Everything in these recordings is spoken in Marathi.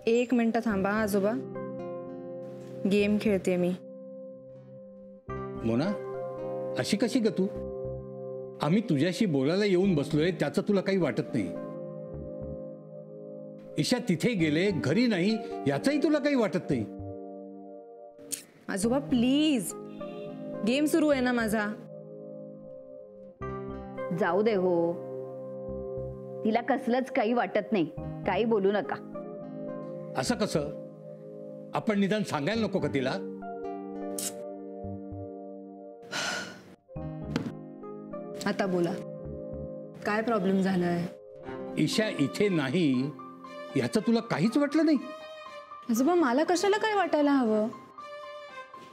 एक मिनिट थांबा आजोबा, गेम खेळते मी. मोना, अशी कशी ग तू? आम्ही तुझ्याशी बोलायला येऊन बसलोय, त्याचं तुला काही वाटत नाही? ईशा तिथे गेले, घरी नाही, याचंही तुला काही वाटत नाही? आजोबा प्लीज, गेम सुरू आहे ना माझा. जाऊ दे हो, तिला कसलंच काही वाटत नाही, काही बोलू नका. असं कसं? आपण निदान सांगायला नको का तिला? आता बोला, काय प्रॉब्लेम झालाय? ईशा इथे नाही याचं तुला काहीच वाटलं नाही? आजोबा मला कशाला काय वाटायला हवं?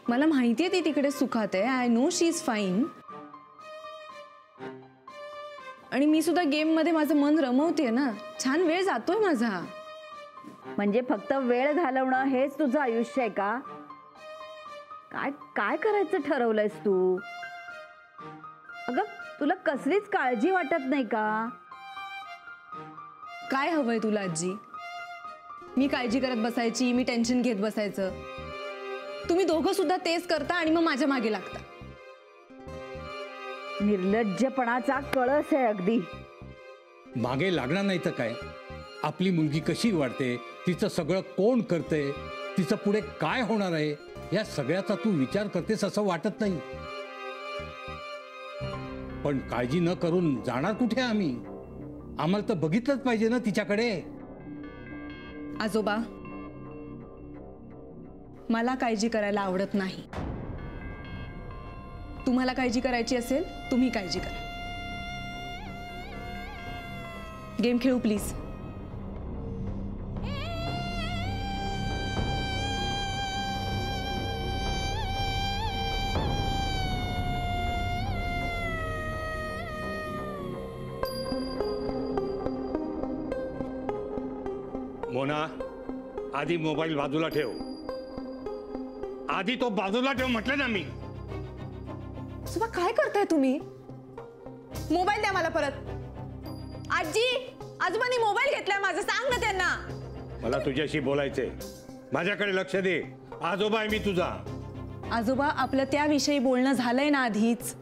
मला माहितीये ती तिकडे सुखात आहे. I know she is fine. आणि मी सुद्धा गेम मध्ये माझं मन रमवतेय ना, छान वेळ जातोय माझा. म्हणजे फक्त वेळ घालवणं हेच तुझं आयुष्य आहे का? काय काय करायचं ठरवलंयस तू? अगं तुला कसलीच काळजी वाटत नाही का? काय हवंय तुला आजी? मी काळजी करत बसायची, मी टेन्शन घेत बसायचं? तुम्ही दोघं सुद्धा तेच करता आणि मग माझ्या मागे लागता. निर्लज्जपणाचा कळस आहे अगदी. मागे लागणार नाही तर काय? आपली मुलगी कशी वाढते, तिचं सगळं कोण करते, तिचं पुढे काय होणार आहे, या सगळ्याचा तू विचार करतेस असं वाटत नाही? पण काळजी न करून जाणार कुठे आम्ही? आम्हाला तर बघितलंच पाहिजे ना तिच्याकडे. आजोबा मला काळजी करायला आवडत नाही. तुम्हाला काळजी करायची असेल तुम्ही काळजी करा. गेम खेळू प्लीज. मोना, आधी मोबाईल बाजूला ठेव. आधी तो बाजूला ठेव म्हटलं ना मी. सुबा काय करताय तुम्ही? मोबाईल द्या मला परत. आजी, आजोबांनी मोबाईल घेतलाय माझा, सांग ना त्यांना. मला तुझ्याशी बोलायचंय, माझ्याकडे लक्ष दे. आजोबा आहे मी तुझा. आजोबा आपलं त्याविषयी बोलणं झालंय ना आधीच.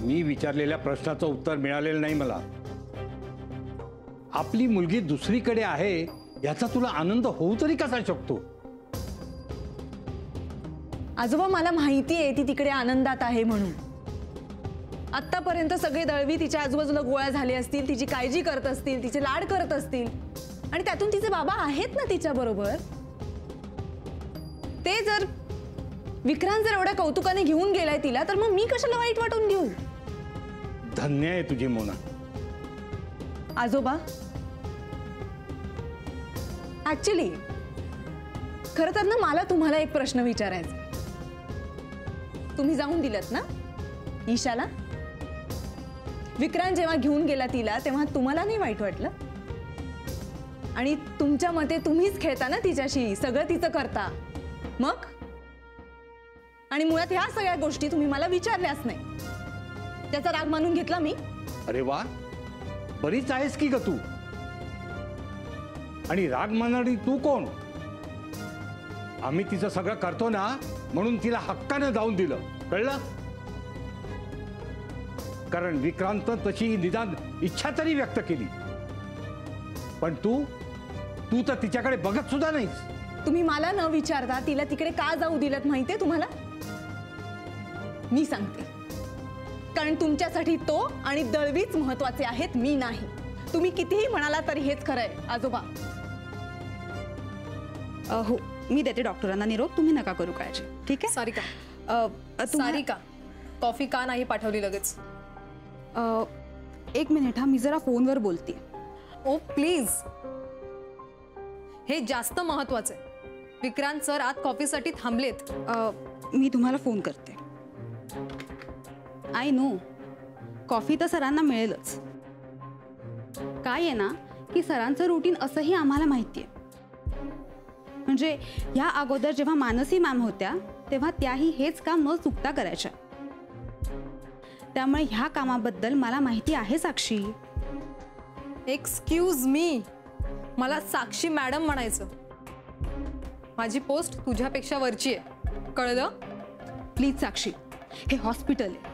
मी विचारलेल्या प्रश्नाचं उत्तर मिळालेलं नाही मला. आपली मुलगी दुसरीकडे आहे याचा तुला आनंद होऊ तरी कसा शकतो? आजोबा मला माहिती आहे ती तिकडे आनंदात आहे म्हणून. आतापर्यंत सगळे दळवी तिच्या आजूबाजूला गोळा झाले असतील, तिची काळजी करत असतील, तिचे लाड करत असतील, आणि त्यातून तिचे बाबा आहेत ना तिच्या बरोबर. ते जर विक्रांत जर एवढ्या कौतुकाने घेऊन गेलाय तिला, तर मग मी कशाला वाईट वाटून घेऊ? धन्य आहे तुझी मोना. आजोबा ऍक्च्युली खरं तर ना मला तुम्हाला एक प्रश्न विचारायचा. तुम्ही जाऊन दिलत ना ईशाला? विक्रांत जेव्हा घेऊन गेला तिला तेव्हा तुम्हाला नाही वाईट वाटलं? आणि तुमच्या मते तुम्हीच खेळता ना तिच्याशी, सगळं तिचं करता मग? आणि मुळात ह्या सगळ्या गोष्टी तुम्ही मला विचारल्याच नाही, त्याचा राग मानून घेतला मी. अरे वा, बरीच आहेस की ग तू. आणि राग मानणारी तू कोण? आम्ही तिचं सगळं करतो ना म्हणून तिला हक्कानं जाऊन दिलं, कळलं? कारण विक्रांत तशी निदान इच्छा तरी व्यक्त केली, पण तू तर तिच्याकडे बघत सुद्धा नाहीस. तुम्ही मला न विचारता तिला तिकडे का जाऊ दिलत माहितीये तुम्हाला? मी सांगते, कारण तुमच्यासाठी तो आणि दळवीच महत्वाचे आहेत, मी नाही. तुम्ही कितीही म्हणाला तरी हेच खरंय आजोबा. हो, मी देते डॉक्टरांना निरोप, तुम्ही नका करू काळजी. ठीक आहे सारिका. सारिका, कॉफी का नाही पाठवली लगेच? एक मिनिट हा, मी जरा फोनवर बोलते. ओ प्लीज, हे जास्त महत्वाचं आहे. विक्रांत सर आत कॉफीसाठी थांबलेत. मी तुम्हाला फोन करते. आय नो, कॉफी तर सरांना मिळेलच. काय आहे ना की सरांचं रुटीन असंही आम्हाला माहिती आहे. म्हणजे ह्या अगोदर जेव्हा मानसी मॅम होत्या तेव्हा त्याही हेच काम न चुकता करायच्या. त्यामुळे ह्या कामाबद्दल मला माहिती आहे साक्षी. एक्सक्यूज मी, मला साक्षी मॅडम म्हणायचं. माझी पोस्ट तुझ्यापेक्षा वरची आहे, कळलं? प्लीज साक्षी, हे हॉस्पिटल आहे,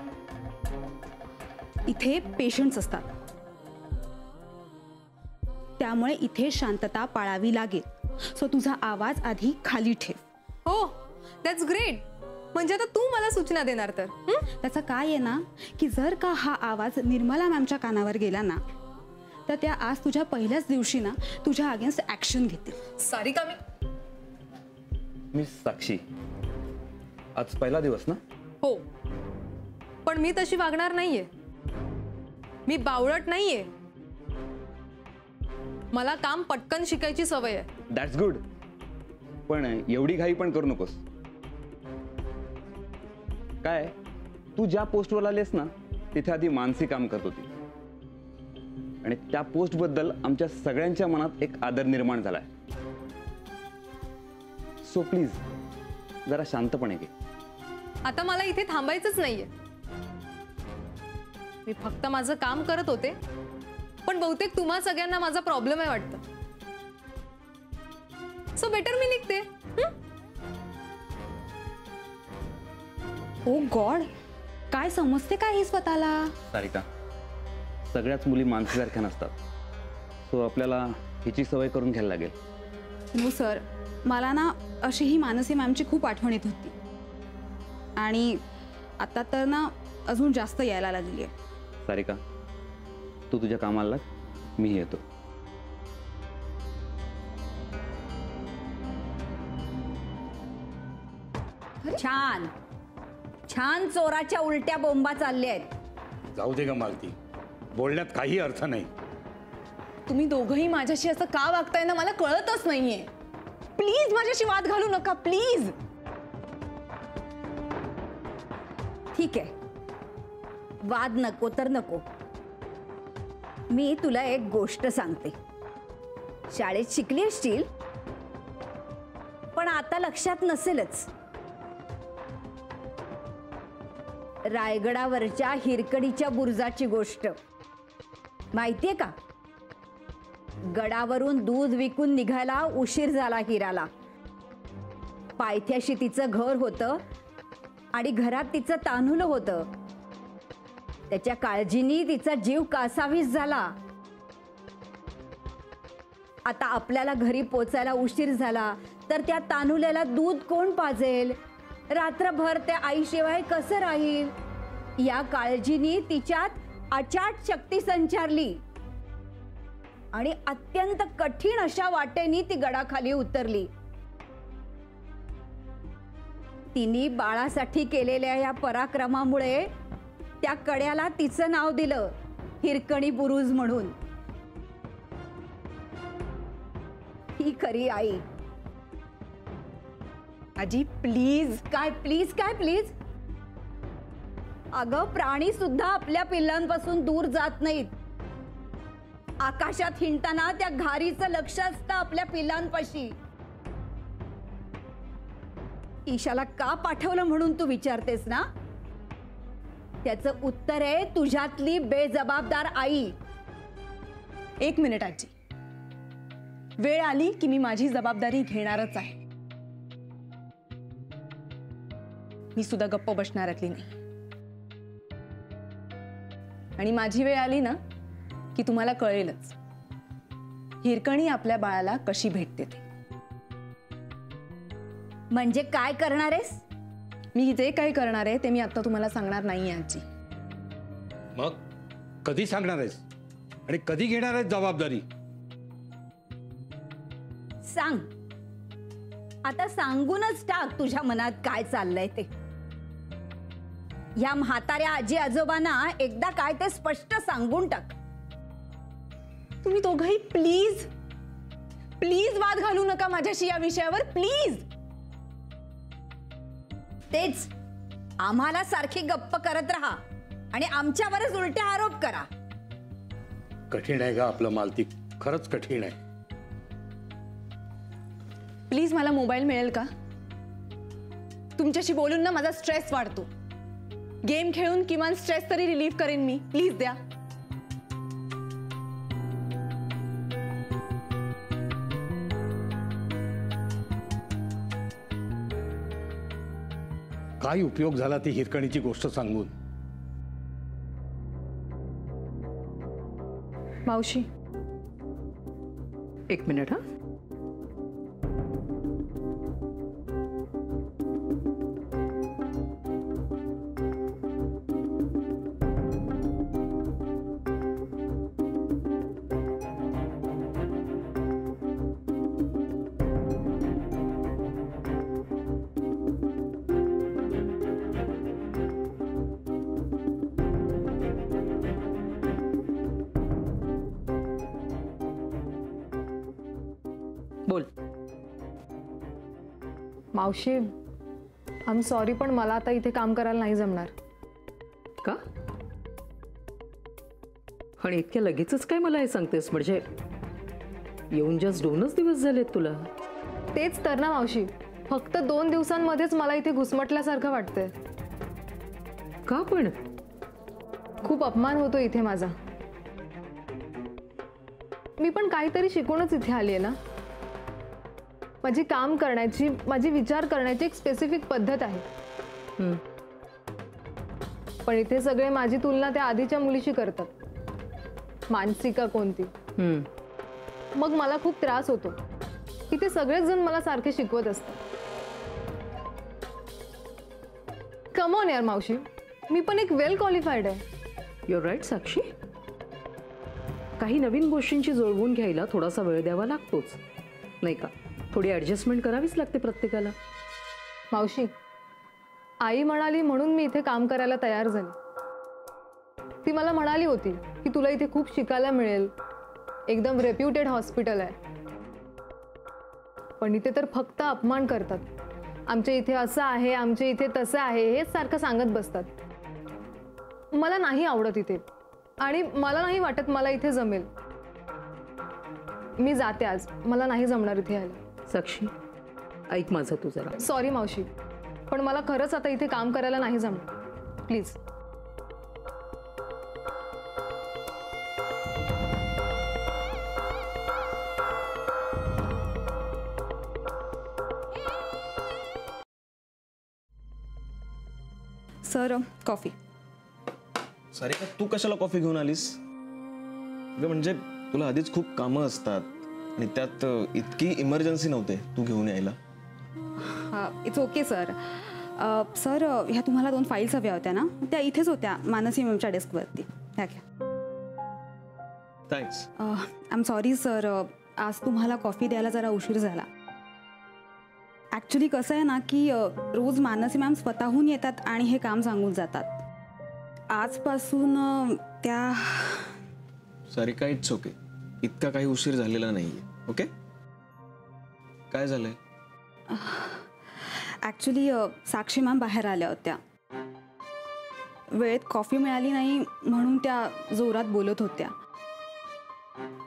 इथे पेशंट्स असतात, त्यामुळे इथे शांतता पाळावी लागेल. सो तुझा आवाज आधी खाली ठेव. हो, दॅट्स ग्रेट. म्हणजे आता तू मला सूचना देणार तर? त्याचं काय आहे ना की जर का हा आवाज निर्मला मॅमच्या कानावर गेला ना तर त्या आज तुझ्या पहिल्याच दिवशी ना तुझ्या अगेन्स्ट ऍक्शन घेतील. सारिका, मी साक्षी, आज पहिला दिवस ना? हो, पण मी तशी वागणार नाहीये. मी बावळट नाहीये. मला काम पटकन शिकायची सवय आहे. दॅट्स गुड, पण एवढी घाई पण करू नकोस. काय, तू ज्या पोस्टवर आलीस ना तिथे आधी मानसी काम करत होती आणि त्या पोस्ट बद्दल आमच्या सगळ्यांच्या मनात एक आदर निर्माण झालाय. सो प्लीज जरा शांतपणे घे. आता मला इथे थांबायचंच नाहीये. मी फक्त माझं काम करत होते, पण बहुतेक तुम्हा सगळ्यांना माझा प्रॉब्लेम आहे वाटतं. सो बेटर मी निघते. ओ गॉड, काय समजते काय ही स्वतःला? सारिका, सगळ्याच मुली मानसीसारख्या नसतात. सो आपल्याला हिची सवय करून घ्यायला लागेल. हो सर, मला ना अशी ही मानसी मॅमची खूप आठवण येत होती आणि आता तर ना अजून जास्त यायला लागली आहे. सारिका, तू तुझ्या कामाला लाग, मी येतो. छान छान चोराच्या उलट्या बोंबा चालल्या आहेत. जाऊ दे ग मालती, बोलण्यात काही अर्थ नाही. तुम्ही दोघंही माझ्याशी असं का वागताय ना मला कळतच नाहीये. प्लीज माझ्याशी वाद घालू नका, प्लीज. ठीक आहे, वाद नको तर नको. मी तुला एक गोष्ट सांगते. शाळेत शिकली असशील पण आता लक्षात नसेलच. रायगडावरच्या हिरकणीच्या बुरुजाची गोष्ट माहितीये का? गडावरून दूध विकून निघायला उशीर झाला हिराला. पायथ्याशी तिचं घर होतं आणि घरात तिचं तान्हुलं होतं. त्याच्या काळजीनी तिचा जीव कासावीस झाला. आता आपल्याला घरी पोचायला उशीर झाला तर त्या तान्हुल्याला दूध कोण पाजेल? रात्रभर त्या आईशिवाय कसं राहील? या काळजीनी तिच्यात अचाट शक्ती संचारली आणि अत्यंत कठीण अशा वाटेनी ती गडाखाली उतरली. तिने बाळासाठी केलेल्या या पराक्रमामुळे त्या कड्याला तिचं नाव दिलं, हिरकणी बुरुज म्हणून. ही खरी आई. आजी प्लीज. काय प्लीज? काय प्लीज? अगं, प्राणी सुद्धा आपल्या पिल्लांपासून दूर जात नाहीत. आकाशात हिंडताना त्या घारीचं लक्ष असतं आपल्या पिल्लांपाशी. ईशाला का पाठवलं म्हणून तू विचारतेस ना? त्याचं उत्तर आहे तुझ्यातली बेजबाबदार आई. एक मिनिट आजी, वेळ आली की मी माझी जबाबदारी घेणारच आहे. मी सुद्धा गप्प बसणाऱ्यातली नाही. आणि माझी वेळ आली ना की तुम्हाला कळेलच हिरकणी आपल्या बाळाला कशी भेटते ते. म्हणजे काय करणार आहेस? मी जे काही करणार आहे ते मी आता तुम्हाला सांगणार नाहीये आजी. मग कधी सांगणार आहेस आणि कधी घेणार आहेस जबाबदारी? सांग. आता सांगूनच टाक तुझ्या मनात काय चाललंय ते. या म्हाताऱ्या आजी आजोबांना एकदा काय ते स्पष्ट सांगून टाक. तुम्ही दोघंही प्लीज प्लीज वाद घालू नका माझ्याशी या विषयावर, प्लीज. तेच आम्हाला सारखी गप्प करत राहा आणि आमच्यावरच उलटे आरोप करा. कठीण आहे का आपलं मालती, खरंच कठीण आहे. प्लीज मला मोबाईल मिळेल का? तुमच्याशी बोलून ना माझा स्ट्रेस वाढतो. गेम खेळून किमान स्ट्रेस तरी रिलीफ करेन मी. प्लीज द्या. काय उपयोग झाला ती हिरकणीची गोष्ट सांगून. मावशी, एक मिनिट. हा, बोल. मावशी, आय एम सॉरी, पण मला आता इथे काम करायला नाही जमणार. का? आणि इतक्या लगेचच काय मला हे सांगतेस? म्हणजे येऊन जस्ट 2च दिवस झालेत तुला. तेच तर ना मावशी, फक्त 2 दिवसांमध्येच मला इथे घुसमटल्यासारखं वाटतंय. का पण? खूप अपमान होतो इथे माझा. मी पण काहीतरी शिकूनच इथे आली आहे ना. माझी काम करण्याची, माझी विचार करण्याची एक स्पेसिफिक पद्धत आहे. पण इथे सगळे माझी तुलना त्या आधीच्या मुलीशी करतात. मानसिका कोणती. मग मला खूप त्रास होतो. इथे सगळेच जण मला सारखे शिकवत असतात. कम ऑन यार मावशी, मी पण एक वेल क्वालिफाईड आहे. युअर राईट साक्षी. काही नवीन गोष्टींची जुळवून घ्यायला थोडासा वेळ द्यावा लागतोच, नाही का? थोडी ॲडजस्टमेंट करावीच लागते प्रत्येकाला. मावशी, आई म्हणाली म्हणून मी इथे काम करायला तयार झाले. ती मला म्हणाली होती की तुला इथे खूप शिकायला मिळेल, एकदम रेप्युटेड हॉस्पिटल आहे. पण इथे तर फक्त अपमान करतात. आमच्या इथे असं आहे, आमच्या इथे तसं आहे, हेच सारखं सांगत बसतात. मला नाही आवडत इथे, आणि मला नाही वाटत मला इथे जमेल. मी जाते आज, मला नाही जमणार इथे यायला. साक्षी, ऐक माझं तू जरा. सॉरी मावशी, पण मला खरंच आता इथे काम करायला नाही जमणार. प्लीज. Sir, coffee. सारिका, तू कशाला कॉफी घेऊन आलीस? अगं म्हणजे तुला आधीच खूप कामं असतात आणि त्यात इतकी इमर्जन्सी नव्हते तू घेऊन यायला. It's okay sir. सर, ह्या तुम्हाला 2 फाईल्स हव्या होत्या ना? त्या इथेच होत्या मानसी मॅमच्या डेस्कवरती. ह्या घ्या. Thanks. I am sorry sir, आज तुम्हाला कॉफी द्यायला जरा उशीर झाला. ॲक्च्युली कसं आहे ना की रोज मानसी मॅम स्वतःहून येतात आणि हे काम सांगून जातात. आजपासून त्या. Sarika, it's okay. इतका काही उशीर झालेला नाहीये. ओके, काय झालंय? ॲक्च्युली साक्षी मॅम बाहेर आल्या होत्या. वेळेत कॉफी मिळाली नाही म्हणून त्या जोरात बोलत होत्या.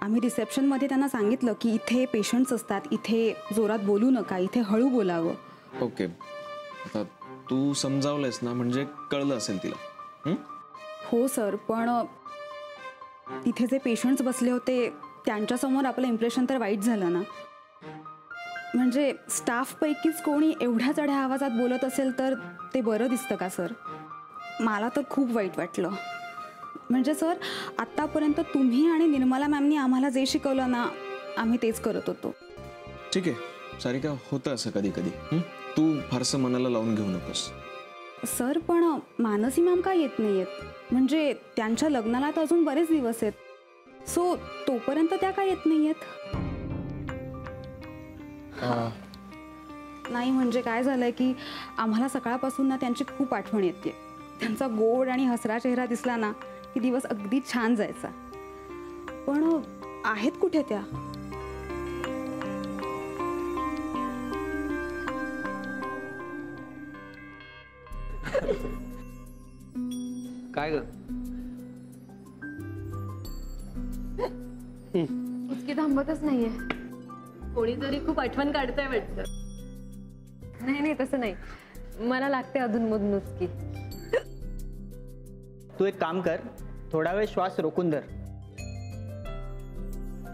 आम्ही रिसेप्शनमध्ये त्यांना सांगितलं की इथे पेशंट्स असतात, इथे जोरात बोलू नका, इथे हळू बोलावं. ओके, आता तू समजावलंयस ना, म्हणजे कळलं असेल तिला. हो सर, पण तिथे जे पेशंट्स बसले होते त्यांच्यासमोर आपलं इम्प्रेशन तर वाईट झालं ना. म्हणजे स्टाफपैकीच कोणी एवढ्या चढ्या आवाजात बोलत असेल तर ते बरं दिसतं का सर? मला तर खूप वाईट वाटलं. म्हणजे सर, आत्तापर्यंत तुम्ही आणि निर्मला मॅमनी आम्हाला जे शिकवलं ना, आम्ही तेच करत होतो. ठीक आहे सारिका, होतं असं कधी कधी. तू फारसं मनाला लावून घेऊ नकोस. सर, पण मानसी मॅम का येत नाही आहेत? म्हणजे त्यांच्या लग्नाला तर अजून बरेच दिवस आहेत. सो तोपर्यंत त्या का येत नाही आहेत? नाही म्हणजे काय झालंय की आम्हाला सकाळपासून ना त्यांची खूप आठवण येते. त्यांचा गोड आणि हसरा चेहरा दिसला ना की दिवस अगदी छान जायचा. पण आहेत कुठे त्या? काय ग? इतकी थांबतच नाहीये. कोणीतरी खूप आठवण काढतंय वाटतं. नाही नाही, तसं नाही. मला लागते अधूनमधून उचकी. तू एक काम कर, थोडा वेळ श्वास रोखून धर.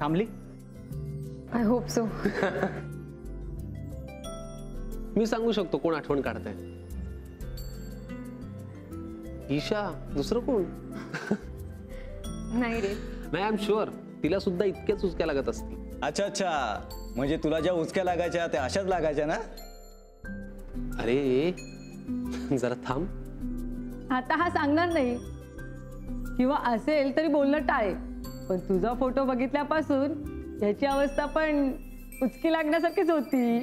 थांबली? I hope so. मी सांगू शकतो कोण आठवण काढतंय. ईशा दुसरं कोण? नाही रे, नाही, आय एम शुअर तिला सुद्धा इतक्याच उचक्या लागत असतील. अच्छा अच्छा, म्हणजे तुला ज्या उचक्या लागायच्या त्या अशाच लागायच्या ना? अरे जरा थांब. आता हा सांगणार नाही किंवा असेल तरी बोलणं टाळे, पण तुझा फोटो बघितल्यापासून याची अवस्था पण उचकी लागण्यासारखीच होती.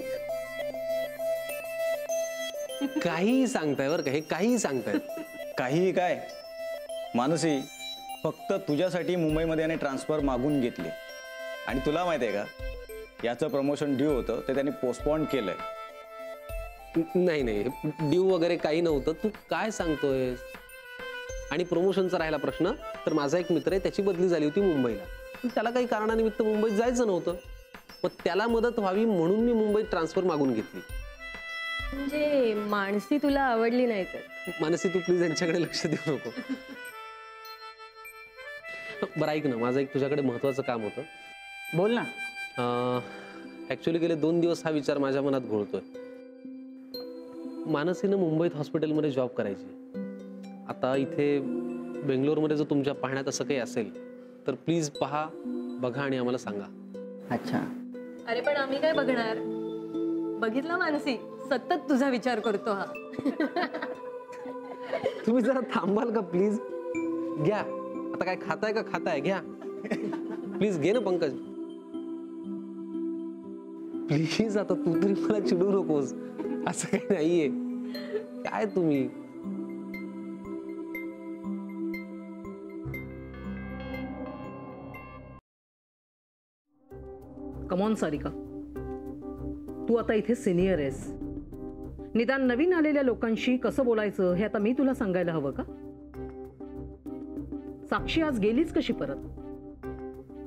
काहीही सांगताय बरं का, हे काहीही सांगताय. काहीही काय मानसी, फक्त तुझ्यासाठी मुंबईमध्ये याने ट्रान्सफर मागून घेतली. आणि तुला माहिती आहे का, याचं प्रमोशन ड्यू होतं ते त्यांनी पोस्टपोन केलंय. नाही नाही, ड्यू वगैरे काही नव्हतं. तू काय सांगतोय? आणि प्रमोशनचा राहिला प्रश्न, तर माझा एक मित्र आहे, त्याची बदली झाली होती मुंबईला. त्याला काही कारणानिमित्त मुंबईत जायचं नव्हतं, मग त्याला मदत व्हावी म्हणून मी मुंबईत ट्रान्सफर मागून घेतली. म्हणजे मानसी तुला आवडली नाही तर? मानसी तू प्लीज यांच्याकडे लक्ष देऊ नको. बरं ऐक ना, माझं एक तुझ्याकडे महत्वाचं काम होतं. बोल ना. ऍक्च्युली गेले 2 दिवस हा विचार माझ्या मनात घोळतोय. मानसीनं मुंबईत हॉस्पिटलमध्ये जॉब करायची. आता इथे बेंगलोरमध्ये जर तुमच्या पाहण्यात असं काही असेल तर प्लीज पहा, बघा आणि आम्हाला सांगा. अच्छा. अरे पण आम्ही काय बघणार? बघितलं मानसी, सतत तुझा विचार करतो हा. तुम्ही जरा थांबाल का प्लीज? घ्या, आता काय खाताय का खाताय? घ्या प्लीज, घे ना पंकज प्लीज. आता तू तरी मला चिडू नकोस, असं काही नाहीये. काय तुम्ही कमॉन सारिका, तू आता इथे सिनियर आहेस. निदान नवीन आलेल्या लोकांशी कसं बोलायचं हे आता मी तुला सांगायला हवं का? साक्षी आज गेलीच कशी परत?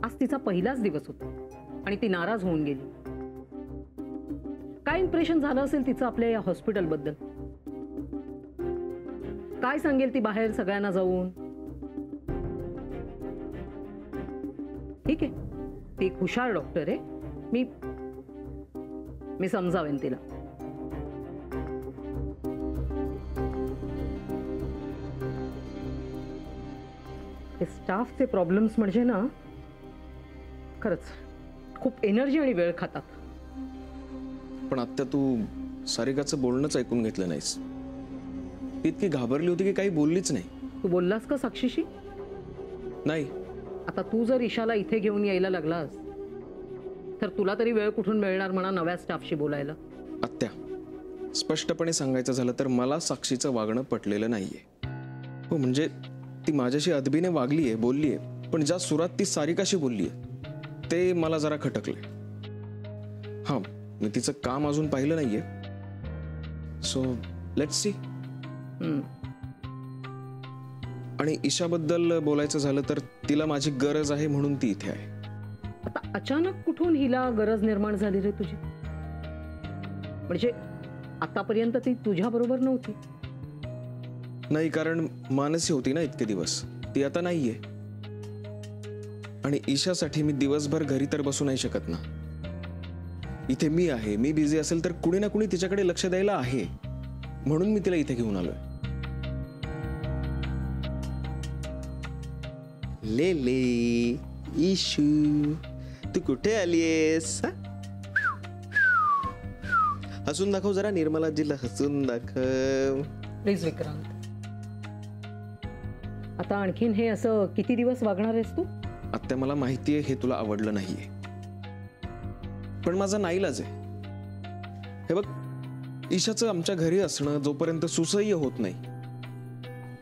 आज तिचा पहिलाच दिवस होता आणि ती नाराज होऊन गेली. काय इम्प्रेशन झालं असेल तिचं आपल्या या हॉस्पिटलबद्दल? काय सांगेल ती बाहेर सगळ्यांना जाऊन? ठीक आहे, ती एक हुशार डॉक्टर आहे, मी समजावेन तिला. हे स्टाफचे प्रॉब्लेम्स म्हणजे ना खरंच खूप एनर्जी आणि वेळ खातात. पण आत्या तू सारिकाचं बोलणंच ऐकून घेतलं नाहीस. ती इतकी घाबरली होती की काही बोललीच नाही. तू बोललास का साक्षीशी? नाही. आता तू जर ईशाला इथे घेऊन यायला लागलास तर तुला तरी वेळ कुठून मिळणार म्हणा नव्या स्टाफशी बोलायला? आत्या, स्पष्टपणे सांगायचं झालं तर मला साक्षीचं वागणं पटलेलं नाहीये. हो, म्हणजे ती माझ्याशी अदबीने वागलीये, बोललीये, पण ज्या सुरात ती सारिकाशी बोललीये ते मला जरा खटकलंय. हां, मी तिचं काम अजून पाहिलं नाहीये, सो लेट्स सी. आणि ईशाबद्दल बोलायचं झालं तर तिला माझी गरज आहे म्हणून ती इथे आहे. आता अचानक कुठून हिला गरज निर्माण झाली रे तुझी? म्हणजे आतापर्यंत ती तुझ्या बरोबर नव्हती? नाही, कारण मानसी होती ना इतके दिवस, ती आता नाहीये. आणि ईशासाठी मी दिवसभर घरी तर बसू नाही शकत ना. इथे मी आहे, मी बिझी असेल तर कुणी ना कुणी तिच्याकडे लक्ष द्यायला आहे, म्हणून मी तिला इथे घेऊन आलोय. ले ले इशू, तू कुठे आलीयस? हसून दाखव जरा, निर्मलाजीला हसून दाखव प्लीज. विक्रांत, आता आणखीन हे असं किती दिवस वागणार आहेस तू? आत्या, मला माहितीये हे तुला आवडलं नाहीये, पण माझा नाईलाज आहे. हे बघ, ईशाचं आमच्या घरी असणं जोपर्यंत सुसह्य होत नाही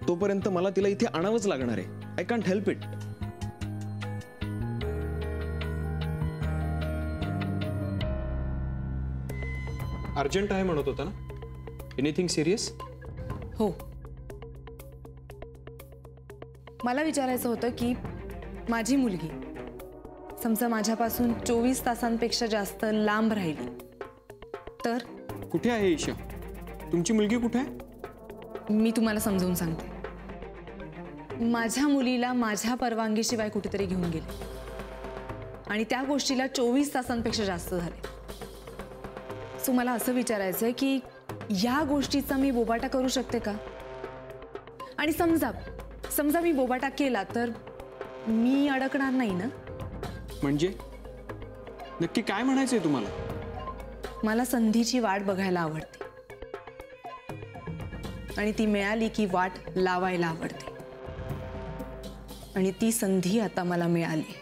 तोपर्यंत मला तिला इथे आणावंच लागणार आहे. I can't help it. Urgent आहे म्हणत होता ना? Anything serious? हो, मला विचारायचं होतं की माझी मुलगी समजा माझ्यापासून 24 तासांपेक्षा जास्त लांब राहिली तर? कुठे आहे ईशा? तुमची मुलगी कुठे आहे? मी तुम्हाला समजावून सांगते. माझ्या मुलीला माझ्या परवानगीशिवाय कुठेतरी घेऊन गेले आणि त्या गोष्टीला 24 तासांपेक्षा जास्त झाले. सो मला असं विचारायचं आहे की या गोष्टीचा मी बोबाटा करू शकते का? आणि समजा मी बोबाटा केला तर मी अडकणार नाही ना? म्हणजे नक्की काय म्हणायचंय तुम्हाला? मला संधीची वाट बघायला आवडते आणि ती मिळाली की वाट लावायला आवडते आणि ती संधी आता मला मिळाली.